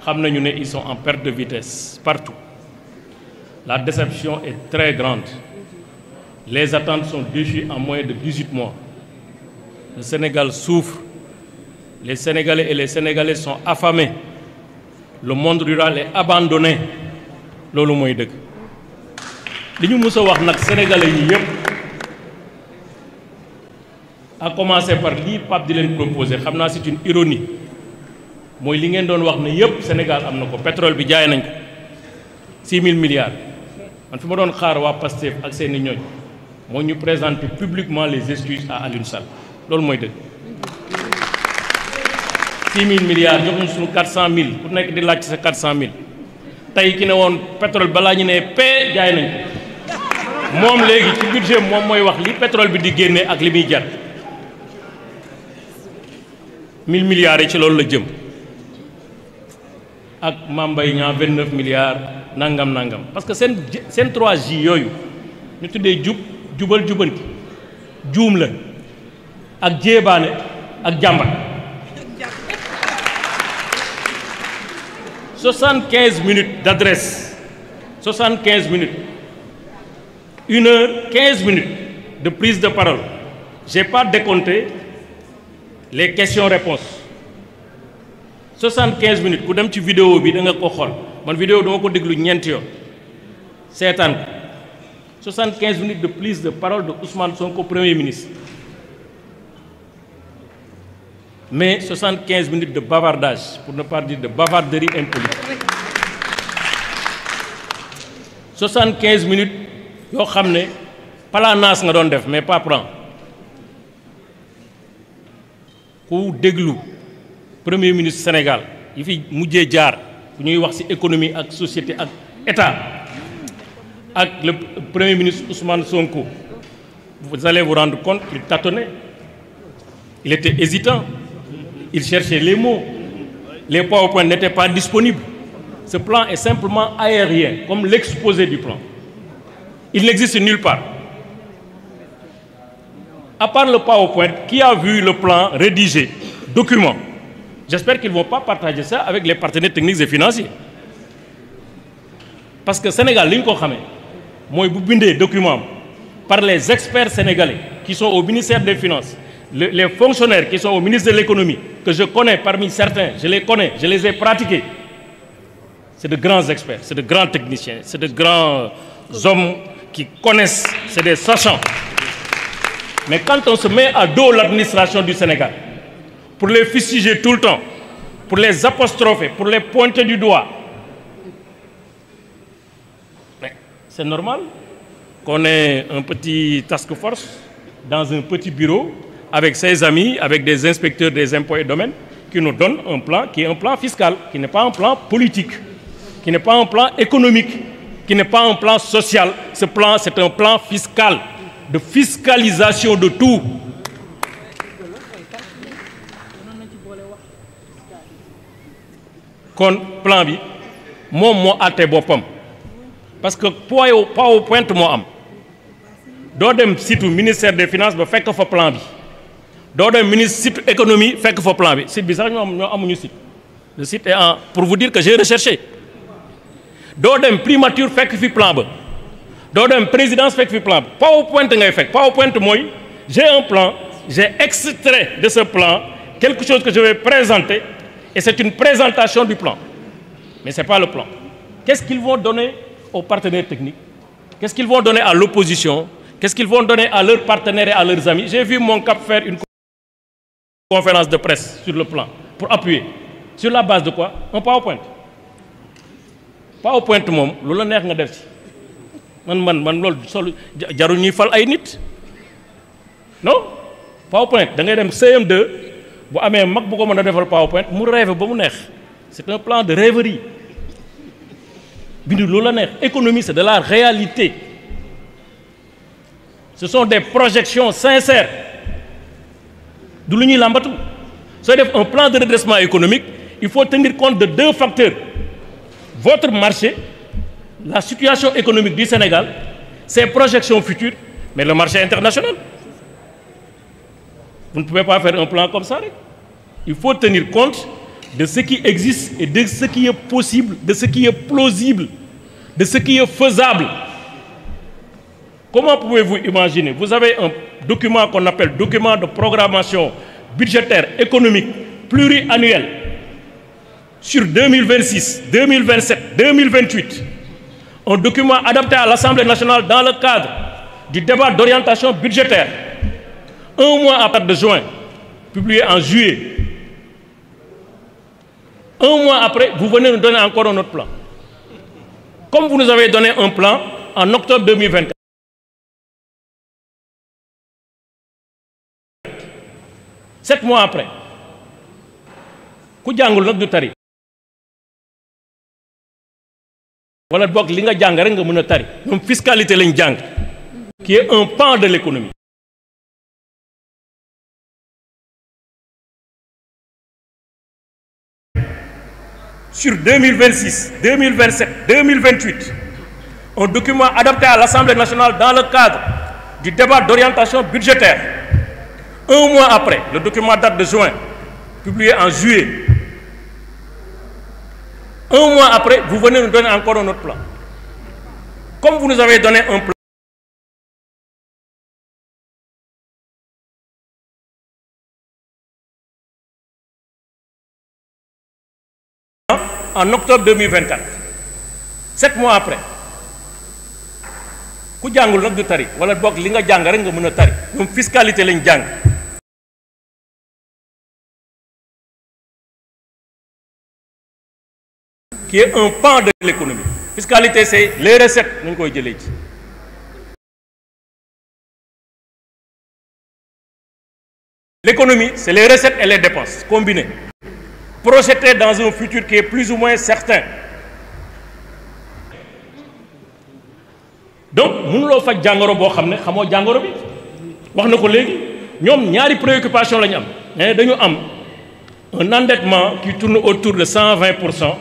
ils sont en perte de vitesse partout. La déception est très grande. Les attentes sont déchues en moins de 18 mois. Le Sénégal souffre. Les Sénégalais et les Sénégalais sont affamés. Le monde rural est abandonné. Lolu moy deug. Li ñu mësa wax nak Sénégalais yi yépp à commencer par li Pape di leen proposer xamna c'est une ironie. Moy li ngeen doon wax ne yépp Sénégal am na ko pétrole bi jaay nañ ko 6 000 milliards. Man fi ma doon xaar waa Pastef ak seeni ñooñ moo ñu présenter publiquement les excuses à Aliou Sall loolu mooy dëgg 6 000 milliards jox ñu suñu 400 000 ku nekk di laaj sa 400 000 tey ki ne woon pétrole balaa ñu ne paie jaay nañ ko moom léegi ci budget moom mooy wax li pétrole bi di génne ak li muy jar 1000 milliards yi ci loolu la jëm ak Mambay ñaa 29 milliards nangam nangam parce que seen 3J yooyu ñu tuddee jubal jubanti juum la ak jéebaane ak jàmbat 75 minutes d'adresse 75 minutes 1 heure 15 minutes de prise de parole j'ai pas décompté les questions-réponses 75 minutes ku dem ci vidéo bi da nga ko xool man vidéo dama ko déglu ñeenti yoon seetaan 75 minutes de prise de parole de Ousmane Sonko Premier ministre mais 75 minutes de bavardage pour ne pas dire de bavarderie impolitique 75 minutes yoo xam ne palaanaas nga doon def mais pas plan ku déglu Premier ministre Sénégal yi fi mujjee jaar bu ñuy wax ci économie ak société ak état ak le Premier ministre Ousmane Sonko vous allez vous rendre compte qu'il tâtonnait il était hésitant il cherchait les mots les PowerPoint n'étaient pas disponibles ce plan est simplement aérien comme l'exposé du plan il n'existe nulle part à part le PowerPoint qui a vu le plan rédigé document. J'espère qu'ils ne vont pas partager ça avec les partenaires techniques et financiers. Parce que le Sénégal, ce qu'on sait, c'est que des documents par les experts sénégalais qui sont au ministère des Finances, les fonctionnaires qui sont au ministère de l'économie, que je connais parmi certains, je les connais, je les ai pratiqués. C'est de grands experts, c'est de grands techniciens, c'est de grands hommes qui connaissent, c'est des sachants. Mais quand on se met à dos l'administration du Sénégal, pour les fustiger tout le temps, pour les apostropher, pour les pointer du doigt. C'est normal qu'on ait un petit task force dans un petit bureau avec ses amis, avec des inspecteurs des impôts et domaines qui nous donnent un plan qui est un plan fiscal, qui n'est pas un plan politique, qui n'est pas un plan économique, qui n'est pas un plan social. Ce plan, c'est un plan fiscal, de fiscalisation de tout. Kon plan bi moom moo àtte boppam parce que PowerPoint moo am doo dem site ministère des finances ba fekk fa plan bi doo dem site économie fekk fa plan bi site bi sax ñoo amuñu site le site est en pour vous dire que j'ai recherché doo dem primature fekk fi plan ba doo dem présidence fekk fi plan ba PowerPoint ngay fekk PowerPoint mooy j'ai un plan j'ai extrait de ce plan quelque chose que je vais présenter. Et c'est une présentation du plan. Mais ce n'est pas le plan. Qu'est-ce qu'ils vont donner aux partenaires techniques? Qu'est-ce qu'ils vont donner à l'opposition? Qu'est-ce qu'ils vont donner à leurs partenaires et à leurs amis? J'ai vu mon cap faire une conférence de presse sur le plan pour appuyer. Sur la base de quoi? Un PowerPoint. PowerPoint, mom, lolo neex nga def ci. Man lol solo jarul ñuy fal ay nit. Non? PowerPoint, da ngay dem CM2 bu amé mag bu ko mëna défal PowerPoint mu rêve ba mu neex c'est un plan de rêverie bindu loolu la neex économie c'est de la réalité ce sont des projections sincères du lu ñuy lambatu sooy def un plan de redressement économique il faut tenir compte de deux facteurs votre marché la situation économique du Sénégal ses projections futures mais le marché international. Vous ne pouvez pas faire un plan comme ça. Il faut tenir compte de ce qui existe et de ce qui est possible, de ce qui est plausible, de ce qui est faisable. Comment pouvez-vous imaginer? Vous avez un document qu'on appelle document de programmation budgétaire économique pluriannuel sur 2026, 2027, 2028. Un document adapté à l'Assemblée nationale dans le cadre du débat d'orientation budgétaire. Un mois à partir de juin, publié en juillet. Un mois après, vous venez nous donner encore un autre plan. Comme vous nous avez donné un plan en octobre 2024. 7 mois après. Ku jàngul nag du tari. Wala bok li nga jàng rek nga mën a tari. Ñoom fiscalité lañ jàng, qui est un pan de l'économie. Sur 2026, 2027, 2028, un document adapté à l'Assemblée nationale dans le cadre du débat d'orientation budgétaire. Un mois après, le document date de juin, publié en juillet. Un mois après, vous venez nous donner encore un autre plan. Comme vous nous avez donné un plan en octobre 2024, 7 mois après, ku jàngul nag du tari wala bokk li nga jàng rek nga mën a tari. Ñoom fiscalité lañ jàng. Qui est un pan de l'économie. Fiscalité, c'est les recettes. L'économie, c'est les recettes et les dépenses combinées, projetées dans un futur qui est plus ou moins certain. Donc, nous avons fait jangoro bo xamné xamo jangoro bi wax nako légui ñom ñaari préoccupation lañu am. Né dañu am un endettement qui tourne autour de 120%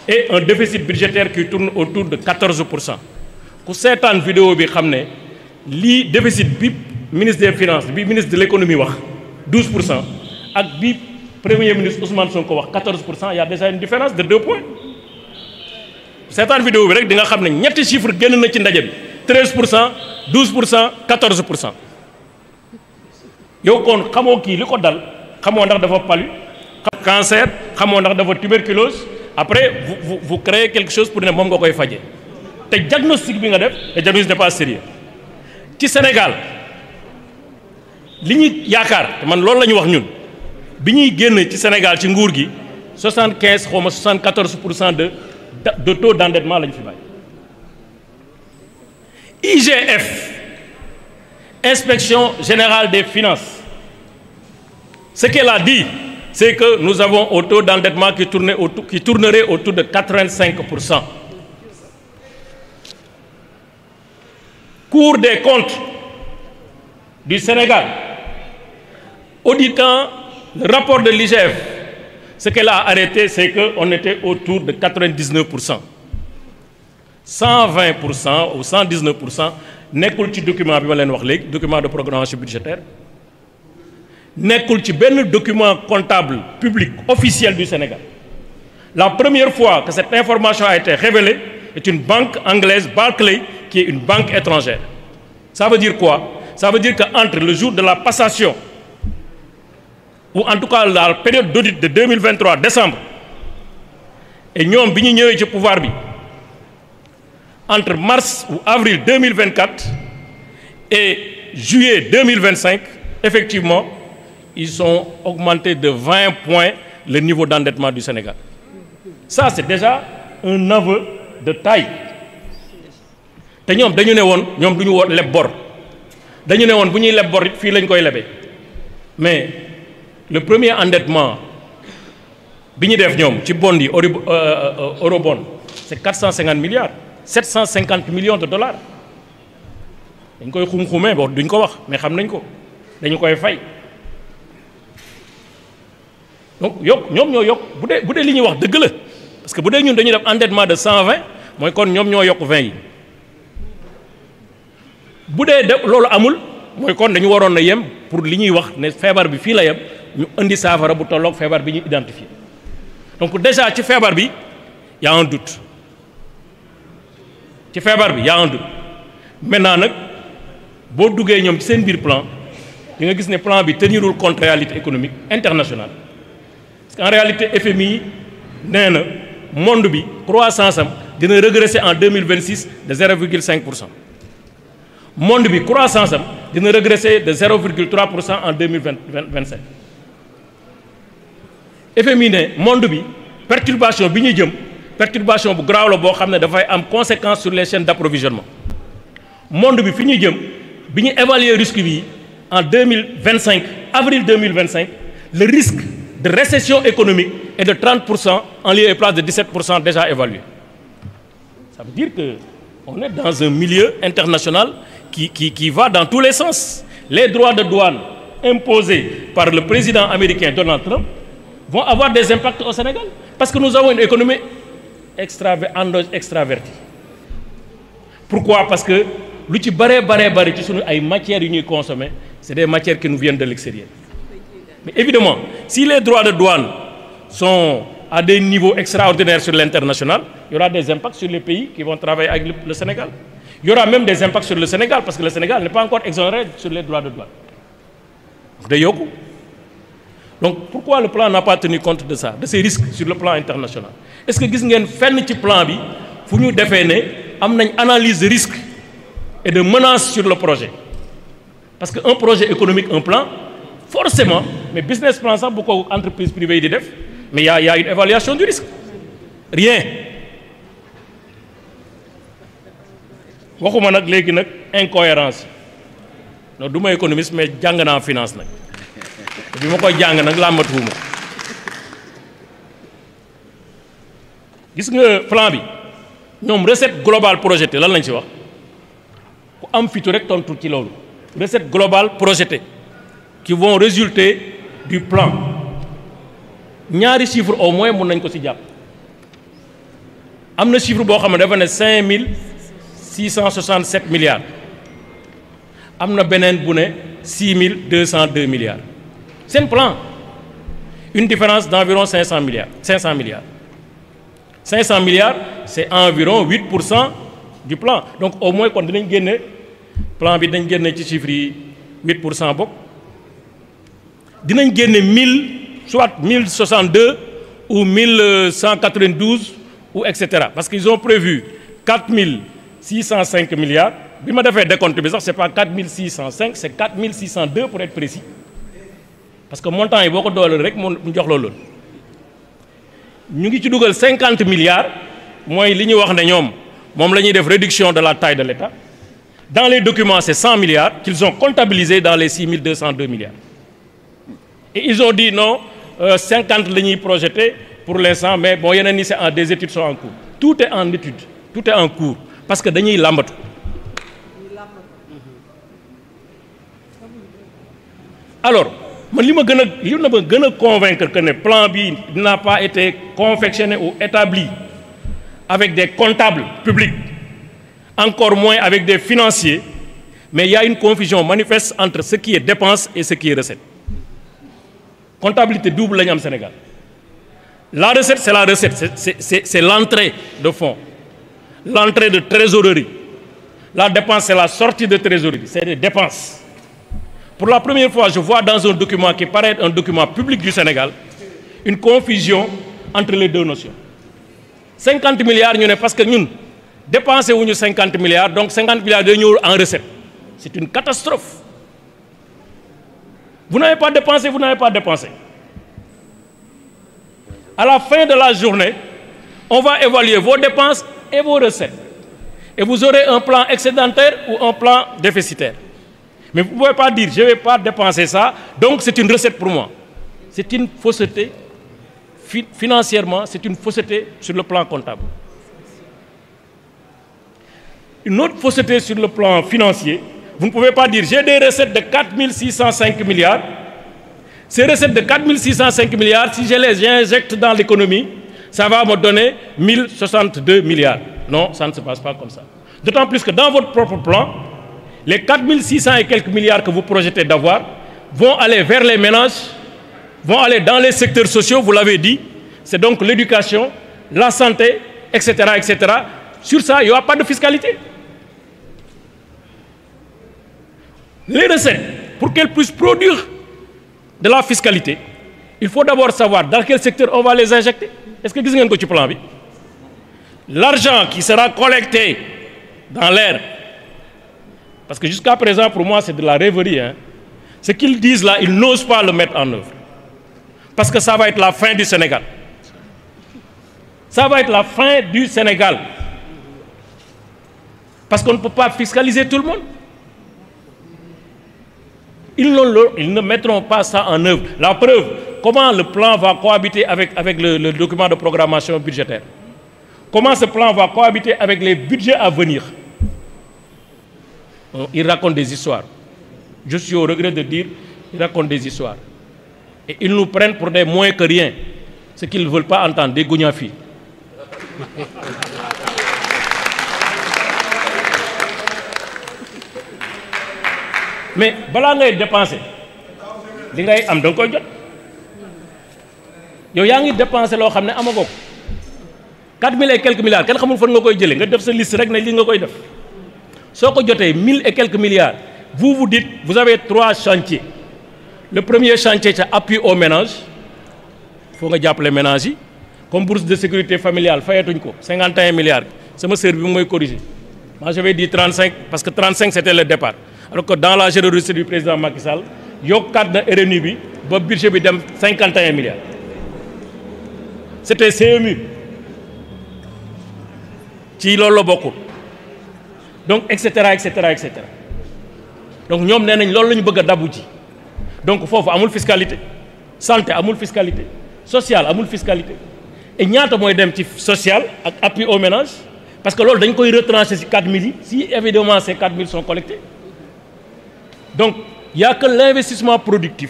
et un déficit budgétaire qui tourne autour de 14%. Ku sétane vidéo bi xamné li déficit bi ministre des finances bi ministre de l'économie wax 12% ak bi premier ministre Ousmane Sonko wax 14%, il y a déjà une différence de 2 points. Sétane vidéo bi rek di nga xamné ñetti chiffre génn na ci ndaje bi 13%, 12%, 14%. Yow kon xamoo kii li ko dal xamoo ndax dafa palu cancer xamoo ndax dafa tuberculose. Après, vous créez quelque chose pour ne pas vous faire. Le diagnostic, le diagnostic n'est pas sérieux. Au Sénégal, ce que nous avons dit, au Sénégal, 75 ou 74% de taux d'endettement. IGF, Inspection Générale des Finances, ce qu'elle a dit, c'est que nous avons un taux d'endettement qui tournerait autour de 85%. Cour des comptes du Sénégal, auditant le rapport de l'IGF, ce qu'elle a arrêté, c'est qu'on était autour de 99%. 120% ou 119% n'est qu'un document, document de programmation budgétaire. N'est qu'un document comptable public officiel du Sénégal. La première fois que cette information a été révélée est une banque anglaise, Barclays, qui est une banque étrangère. Ça veut dire quoi? Ça veut dire qu'entre le jour de la passation, ou en tout cas la période d'audit de 2023, décembre, et nous avons eu pouvoir, entre mars ou avril 2024 et juillet 2025, effectivement, ils ont augmenté de 20 points le niveau d'endettement du Sénégal. Ça, c'est déjà un aveu de taille. Nous avons dit que les bords. Nous avons dit que les bords, mais le premier endettement, eurobond, c'est 450 milliards, 750 millions de dollars. Nous avons dit que mais nous avons dit donc, vous avez dit que parce que vous avez dit un endettement de 120, moi, quand nous avons 20. Bu dee de loolu amul mooy kon dañu waroon na yem pour li ñuy wax ne feebar bi fii la yem ñu indi saafara bu tolloog feebar bi ñu identifié donc déjà ci feebar bi y a un doute ci feebar bi y a un doute maintenant nag boo duggee ñoom ci seen biir plan di nga gis ne plan bi tenirul compte réalité économique internationale parce qu'en réalité FMI nee na monde bi croissance am dina régresser en 2026 de 0,5%. monde bi croissance am dina régresser de 0,3% en 2027. FMI ne monde bi perturbation bi ñuy jëm perturbation bu graaw la boo xam ne dafay am conséquence sur les chaînes d'approvisionnement. monde bi fi ñuy jëm bi ñu évaluer risque bi en 2025 avril 2025 le risque de récession économique est de 30% en lieu et place de 17% déjà évalué. Ça veut dire que on est dans un milieu international qui va dans tous les sens. Les droits de douane imposés par le président américain Donald Trump vont avoir des impacts au Sénégal parce que nous avons une économie extravertie. Pourquoi? Parce que lu ci bare ci sunu ay matières yu ñuy consommer c'est des matières qui nous viennent de l'extérieur. Mais évidemment, si les droits de douane sont à des niveaux extraordinaires sur l'international, il y aura des impacts sur les pays qui vont travailler avec le Sénégal. Il y aura même des impacts sur le Sénégal parce que le Sénégal n'est pas encore exonéré sur les droits de douane. Donc pourquoi le plan n'a pas tenu compte de ça, de ces risques sur le plan international? Est-ce que gis ngeen fenn ci plan bi fu ñu defee ne am nañ analyse de risque et de menaces sur le projet? Parce qu'un projet économique, un plan, forcément, mais business plan sax bu ko entreprise privée yi di def, mais il y a une évaluation du risque. Rien. waxuma nag léegi nag incohérence non du ma économiste mais jàng naa finance nag bi ma koy jàng nag làmbatuwuma gis nga plan bi ñoom recette globale projetée lan lañ ci wax ku am fitu rek tontu ci loolu recette globale projetée qui vont résulter du plan ñaari chiffre au moins mun nañ ko ci jàpp am na chiffre boo xam ne dafa ne 5667 milliards am na beneen bu ne 6202 milliards seen plan une différence d'environ 500 milliards 500 milliards c'est environ 8% du plan donc au moins kon dinañ génne plan bi dañ génne ci chiffres yi 8% bokk dinañ génne 1062 ou 1192 ou etc. parce qu'ils ont prévu 4605 milliards bi ma defee décompte bi sax c'est pas 4605 c'est 4602 pour être précis parce que montant yi boo ko dooleel rek mu jox loolu ñu ngi ci dugal 50 milliards mooy li ñu wax ne ñoom moom la ñuy def réduction de la taille de l'État dans les documents c'est 100 milliards qu'ils ont comptabilisé dans les 6202 milliards et ils ont dit non 50 la ñuy projeté pour l'instant mais bon yeneen ni c'est en des études sont en cours tout est en étude tout est en cours parce que dañuy làmbatu alors man li ma gën a convaincre que ne plan bi n'a pas été confectionné ou établi avec des comptables publics encore moins avec des financiers mais il y a une confusion manifeste entre ce qui est dépense et ce qui est recette comptabilité double la ñu am Sénégal la recette c'est la recette c'est l'entrée de fonds l'entrée de trésorerie la dépense c'est la sortie de trésorerie c'est des dépenses. Pour la première fois, je vois dans un document qui paraît être un document public du Sénégal une confusion entre les deux notions. 50 milliards, ñu ne parce que ñun dépensé wuñu 50 milliards, donc 50 milliards day ñëw en recette. C'est une catastrophe. Vous n'avez pas dépensé, vous n'avez pas dépensé. À la fin de la journée, on va évaluer vos dépenses et vos recettes. Et vous aurez un plan excédentaire ou un plan déficitaire. Mais vous ne pouvez pas dire, je ne vais pas dépenser ça, donc c'est une recette pour moi. C'est une fausseté. Financièrement, c'est une fausseté sur le plan comptable. Une autre fausseté sur le plan financier, vous ne pouvez pas dire, j'ai des recettes de 4605 milliards. Ces recettes de 4605 milliards, si je les injecte dans l'économie, ça va me donner 1062 milliards. Non, ça ne se passe pas comme ça. D'autant plus que dans votre propre plan, les 4600 et quelques milliards que vous projetez d'avoir vont aller vers les ménages, vont aller dans les secteurs sociaux, vous l'avez dit, C'est donc l'éducation, la santé, etc., etc. Sur ça, il n'y aura pas de fiscalité. Les recettes, pour qu'elles puissent produire de la fiscalité, il faut d'abord savoir dans quel secteur on va les injecter. Est-ce que vous avez un plan? L'argent qui sera collecté dans l'air, parce que jusqu'à présent, pour moi, c'est de la rêverie. Hein. Ce qu'ils disent là, ils n'osent pas le mettre en œuvre. Parce que ça va être la fin du Sénégal. Ça va être la fin du Sénégal. Parce qu'on ne peut pas fiscaliser tout le monde. Ils ne mettront pas ça en œuvre. La preuve, comment le plan va cohabiter avec le document de programmation budgétaire? Comment ce plan va cohabiter avec les budgets à venir? Ils racontent des histoires. Je suis au regret de dire, ils racontent des histoires. Et ils nous prennent pour des moins que rien. Ce qu'ils ne veulent pas entendre, des gougnafis. Mais balaa ngay dépenser li ngay am da nga koy jot yow yaa ngi dépenser loo xam ne amagoo ko 4000 et quelques milliards kenn xamul fan nga koy jëlee nga def sa liste rek ne lii nga koy def soo ko jotee 1000 et quelques milliards vous vous dites vous avez 3 chantiers. Le premier chantier c'est appui aux ménages faut nga jàppale ménages yi comme bourse de sécurité familiale fayatuñ ko 51 milliards sama sœur bi mu mooy corriger moi j'avais dit 35 parce que 35 c'était le départ. Alors que dans la générosité du président Macky Sall, il y a 4 RNU, le budget de 51 milliards. C'était CMU. Qui l'a beaucoup. Donc, etc., etc., etc. Donc, nous avons dit d'aboutir. Donc, il faut avoir une fiscalité. Santé, une fiscalité. Sociale, une fiscalité. Et nous avons dit social, appui aux ménages. Parce que nous avons retranché ces 4 000. Si évidemment ces 4 000 sont collectés. Donc, il n'y a que l'investissement productif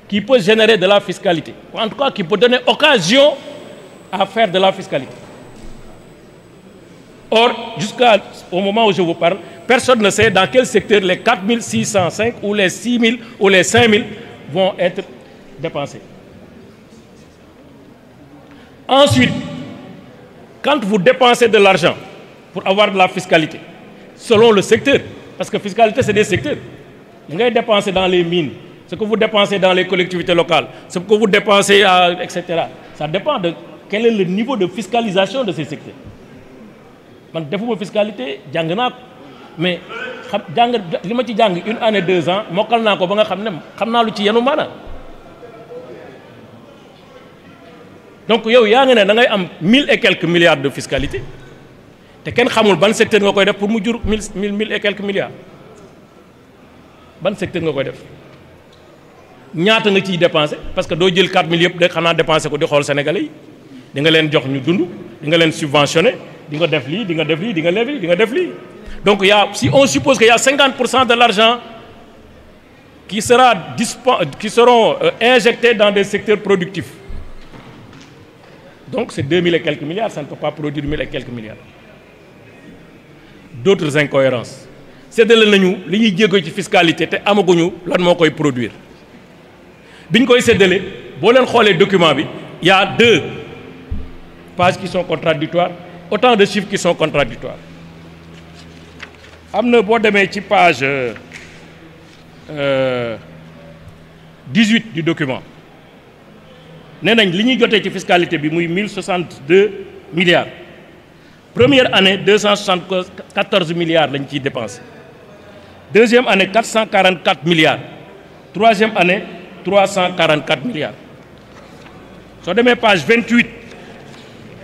qui peut générer de la fiscalité. En tout cas, qui peut donner occasion à faire de la fiscalité. Or, jusqu'au moment où je vous parle, personne ne sait dans quel secteur les 4605 ou les 6000 ou les 5000 vont être dépensés. Ensuite, quand vous dépensez de l'argent pour avoir de la fiscalité, selon le secteur, parce que la fiscalité, c'est des secteurs. Vous dépensez dans les mines, ce que vous dépensez dans les collectivités locales, ce que vous dépensez, etc. Ça dépend de quel est le niveau de fiscalisation de ces secteurs. Man defuma fiscalité, mais une année, 2 ans, je donc, il y a 1000 et quelques milliards de fiscalité. Et quel ban secteur nga koy def pour mu jur 1000 et quelques milliards ban secteur nga koy def ñaata nga ciy dépenser parce que doo jël 4 000 yëpp de xanaa dépenser ko di xool Sénégalais yi di nga leen jox ñu dund di nga leen subventionner di nga def lii di nga def lii di nga def lii di nga def lii donc si on suppose qu'il y a 50% de l'argent qui seront injectés dans des secteurs productifs donc c'est 2000 et quelques milliards ça ne peut pas produire 1000 et quelques milliards. D'autres incohérences. C'est de la fiscalité et amaguñu lan moo koy produire. Biñ koy séddale boo leen xoolee document bi il y a 2 pages qui sont contradictoires, autant de chiffres qui sont contradictoires. Am na boo demee ci page 18 du document. Nee nañ li ñuy jotee ci fiscalité bi muy 1062 milliards. Première année, 274 milliards lañ ciy dépensé. Deuxième année, 444 milliards. Troisième année, 344 milliards. Sur la page 28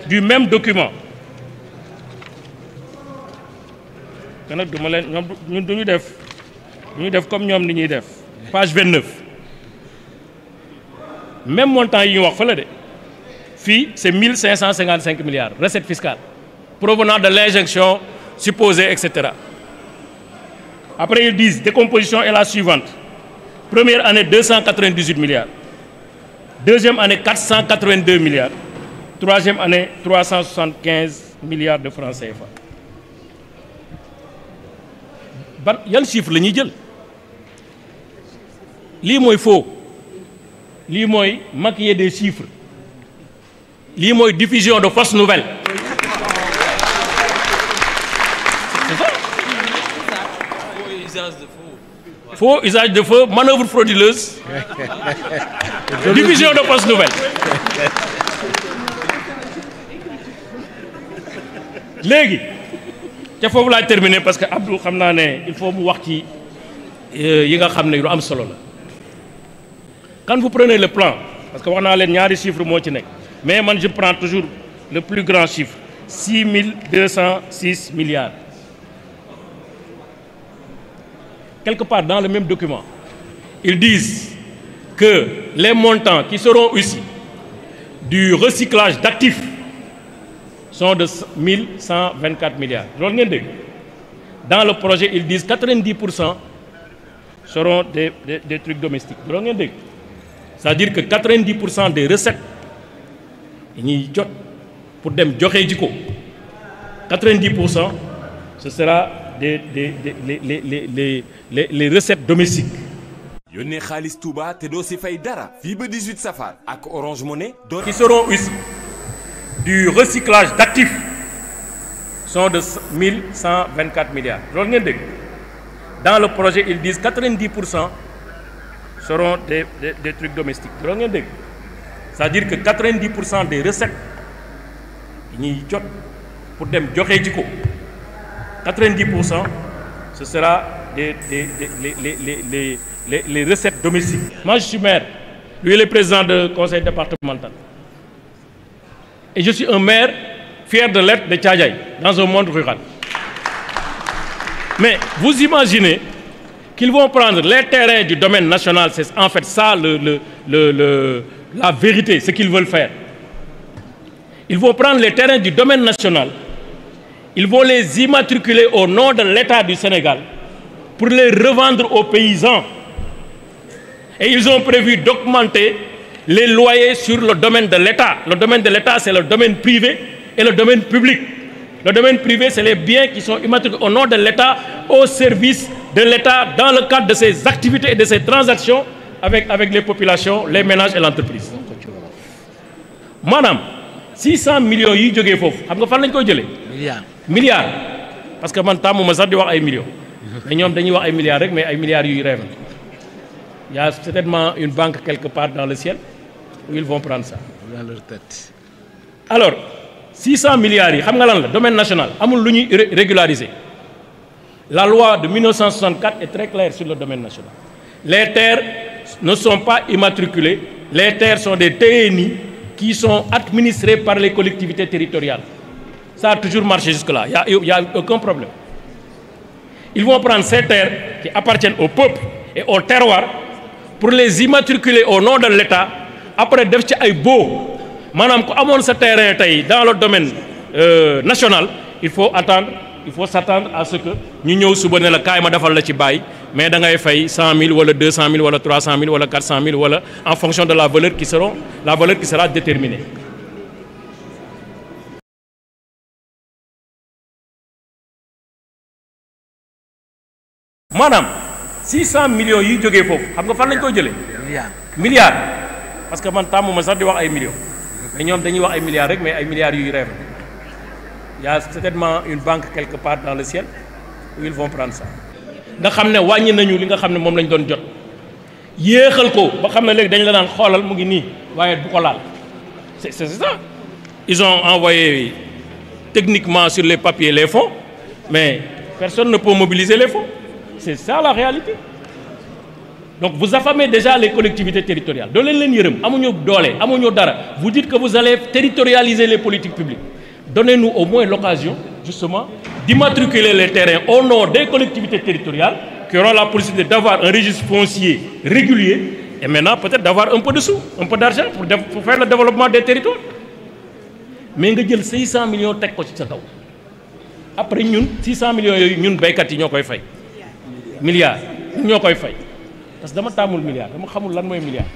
du même document, nous devons comme nous def. Page 29. Même montant, c'est 1555 milliards, recettes fiscales. Provenant de l'injection supposée, etc. Après, ils disent, décomposition est la suivante. Première année, 298 milliards. Deuxième année, 482 milliards. Troisième année, 375 milliards de francs CFA. Il y a le chiffre, le Nidjel. Li moy faux. Li moy maquiller des chiffres. lii mooy diffusion de fausses nouvelles. C'est ça. Faux usage de faux, manœuvre frauduleuse, diffusion de fausses nouvelles. Léegi ca foofu laa terminer parce que Abdou xam naa ne il faut mu wax ci yi nga xam ne lu am solo la. Quand vous prenez le plan parce que wax naa leen ñaari chiffre moo ci nekk mais man je prends toujours le plus grand chiffre 6206 milliards. Quelque part dans le même document, ils disent que les montants qui seront issus du recyclage d'actifs sont de 1124 milliards. Dans le projet, ils disent 90% seront des trucs domestiques. C'est-à-dire que 90% des recettes, pour dem 90%, ce sera les recettes domestiques. Yónnee xaalis Touba te doo si fay dara fii ba 18 safar ak Orange Money qui seront issus du recyclage d'actifs sont de 1124 milliards. Dans le projet, ils disent 90% seront des trucs domestiques. C'est-à-dire que 90% des recettes pour dem 90%, ce sera les recettes domestiques. Moi, je suis maire. Lui, il est président du conseil départemental. Et je suis un maire fier de l'être de Thiadiaye, dans un monde rural. Mais vous imaginez qu'ils vont prendre les terrains du domaine national, c'est en fait ça la vérité, ce qu'ils veulent faire. Ils vont prendre les terrains du domaine national, ils vont les immatriculer au nom de l'État du Sénégal pour les revendre aux paysans. Et ils ont prévu d'augmenter les loyers sur le domaine de l'État. Le domaine de l'État, c'est le domaine privé et le domaine public. Le domaine privé, c'est les biens qui sont immatriculés au nom de l'État, au service de l'État, dans le cadre de ses activités et de ses transactions avec les populations, les ménages et l'entreprise. Madame, 600 millions yi jógee foofu xam nga fan lañ koy jëlee. milliards parce que man tàmmu ma sax di wax ay millions. mais ñoom dañuy wax ay milliards rek mais ay milliards yuy rêve. Il y a certainement une banque quelque part dans le ciel où ils vont prendre ça. Dans leur tête. Alors 600 milliards yi xam nga lan la domaine national amul lu ñuy régulariser. La loi de 1964 est très claire sur le domaine national. Les terres ne sont pas immatriculées. Les terres sont des TNI qui sont administrées par les collectivités territoriales. Ça a toujours marché jusque-là. Il n'y a aucun problème. Ils vont prendre ces terres qui appartiennent au peuple et au terroir pour les immatriculer au nom de l'État. Après, def ci ay beau. Madame, ko amone sa terrain tay dans le domaine national, il faut s'attendre à ce que ñu ñëw suba ne la kaay ma defal la ci bail mais da ngay fay 100 000 wala 200 000 wala 300 000 wala 400 000 wala en fonction de la valeur qui sera déterminée. Madame, 600 millions yi jógee foofu xam nga fan lañ koy jëlee. milliards parce que man tàmmu ma sax di wax ay millions mais ñoom dañuy wax ay milliards rek mais ay milliards yuy rêve. Il y a certainement une banque quelque part dans le ciel où ils vont prendre ça. nga xam ne wàññi nañu li nga xam ne moom lañ doon jot yéexal ko ba xam ne léegi dañ la daan xoolal mu ngi nii waaye bu ko laal c'est ça. Ils ont envoyé techniquement sur les papiers les fonds mais personne ne peut mobiliser les fonds. C'est ça la réalité. Donc vous affamez déjà les collectivités territoriales. Doo leen yërëm amuñu doole amuñu dara. Vous dites que vous allez territorialiser les politiques publiques. Donnez-nous au moins l'occasion, justement, d'immatriculer les terrains au nom des collectivités territoriales qui auront la possibilité d'avoir un registre foncier régulier et maintenant peut-être d'avoir un peu de sous, un peu d'argent pour faire le développement des territoires. Mais nga jël 600 millions teg ko ci sa kaw. Après ñun 600 millions yooyu ñun baykat yi ñoo koy fay. Milliards ñoo koy fay parce que dama tàmmul milliard dama xamul lan mooy milliard.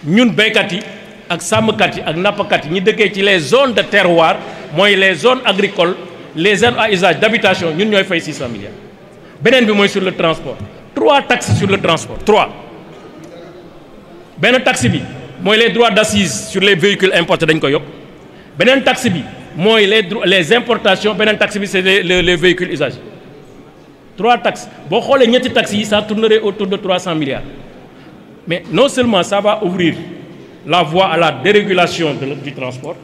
Ñun baykat yi ak sàmmkat yi ak nappkat yi ñi dëkkee ci les zones de terroir mooy les zones agricoles les zones à usage d'habitation ñun ñooy fay 600 milliards. beneen bi mooy sur le transport 3 taxes sur le transport 3 benn taxe bi mooy les droits d'assises sur les véhicules importés dañ ko yokk beneen taxe bi mooy les importations beneen taxe bi c'est les véhicules usagés 3 taxes boo xoolee ñetti taxes yi ça tournerait autour de 300 milliards mais non seulement ça va ouvrir la voie à la dérégulation du transport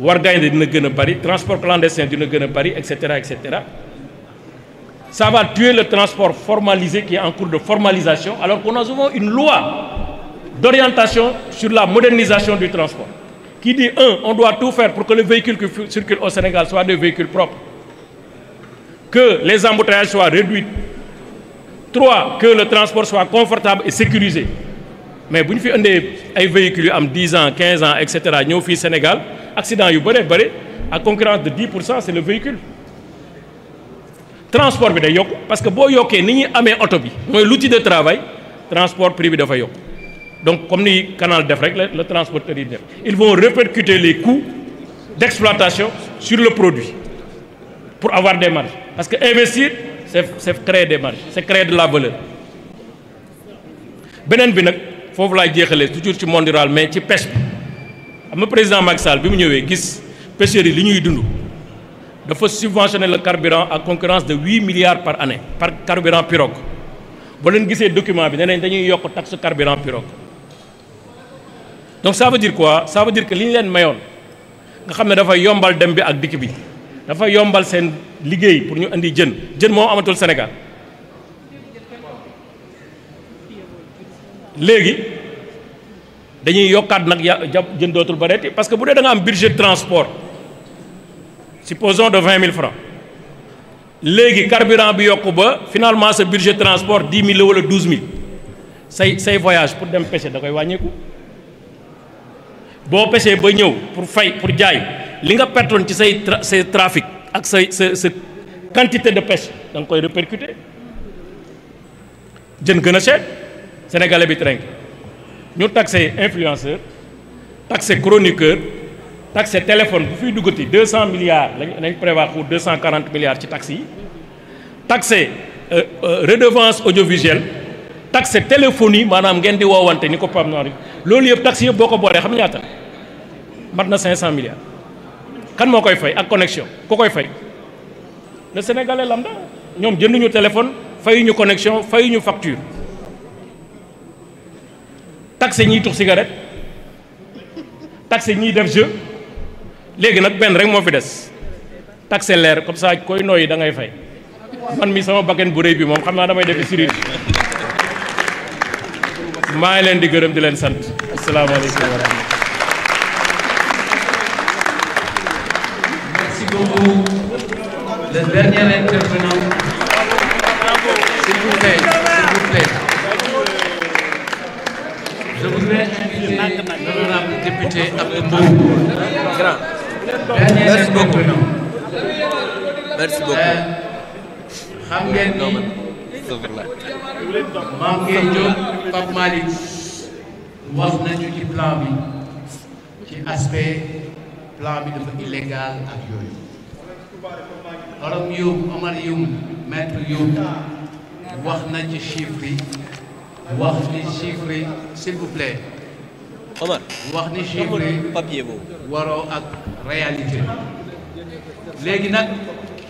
war gaynde dina gën a bari transport clandestin dina gën a bari et cetera et cetera ça va tuer le transport formalisé qui est en cours de formalisation alors qu'on a souvent une loi d'orientation sur la modernisation du transport qui dit on doit tout faire pour que les véhicules qui circulent au Sénégal soient des véhicules propres, que les embouteillages soient réduits, 3 que le transport soit confortable et sécurisé. Mais bu ñu fi indee ay véhicules yu am 10 ans 15 ans et cetera ñëw fii Sénégal accident yu bëre à concurrence de 10% c'est le véhicule. Transport bi day yokk parce que boo yokkee ni ñuy amee oto bi mooy l'outil de travail transport privé dafa yokk donc comme ni canal def rek le transporteur yi def ils vont répercuter les coûts d'exploitation sur le produit pour avoir des marges parce que investir c'est créer des marges c'est créer de la valeur. beneen bi nag foofu laay jeexalee toujours ci monde rural mais ci pêche bi am na président Macky Sall bi mu ñëwee gis pêcheurs yi li ñuy dund dafa subventionner le carburant à concurrence de 8 milliards par année par carburant pirogue boo leen gisee document bi nee nañ dañuy yokk taxe carburant pirogue donc ça veut dire quoi ça veut dire que li ñu leen mayoon nga xam ne dafa yombal dem bi ak dikk bi dafa yombal seen liggéey pour ñu indi jën moo amatul Sénégal léegi dañuy yokkaat nag jën dootul bareeti parce que bu dee da nga am budget de transport supposons de 20 000 francs léegi carburant bi yokku ba finalement sa budget de transport 10 000 la wala 12 000 say voyage pour dem pêcher da koy wàññeeku boo pêcher ba ñëw pour fay pour jaay li nga pertoon ci say trafic ak sa quantité de pêche da nga koy répercuter jën gën a cher sénégalais bi trinque ñu taxé influenceur taxé chroniqueur taxé téléphone bu fiy duggati 200 milliards lañ prévoir pour 240 milliards ci taxes yi taxé redevance audiovisuelle taxé téléphonie maanaam ngeen di woowante ni ko Pape Noir loolu yëpp taxes yëpp boo ko boolee xam nga ñaata mat na 500 milliards kan moo koy fay ak connexion ku koy fay le sénégalais lambda ñoom jënduñu téléphone fayuñu connexion fayuñu facture taxé ñiy tux cigarette taxé ñiy def jeu léegi nag benn rek moo fi des taxé leer comme ça koy nooyi da ngay fay man mi sama bakken bu rëy bi moom xam naa damay defi sirine maa ngi leen di gërëm di leen sant asalaamaaleykum wa rahmatulah. Merci beaucoup. Le dernier intervenant, s'il vous plaît, s'il vous plaît. Je voudrais inviter l'honorable député Abdou Mbow. Dernier intervenant. Merci beaucoup. Xam ngeen ni Mame Gueye Diop Pape Malick wax nañu ci plan bi ci aspect plan bi dafa illégal ak yooyu Orom Youm Omar Youm maître Youm wax na ci chiffres yi wax ni chiffres yi s'il vous plaît Omar wax ni chiffres yi papier boobu waroo ak réalité léegi nag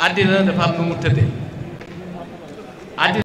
àddina dafa am nu mu tëddee àddina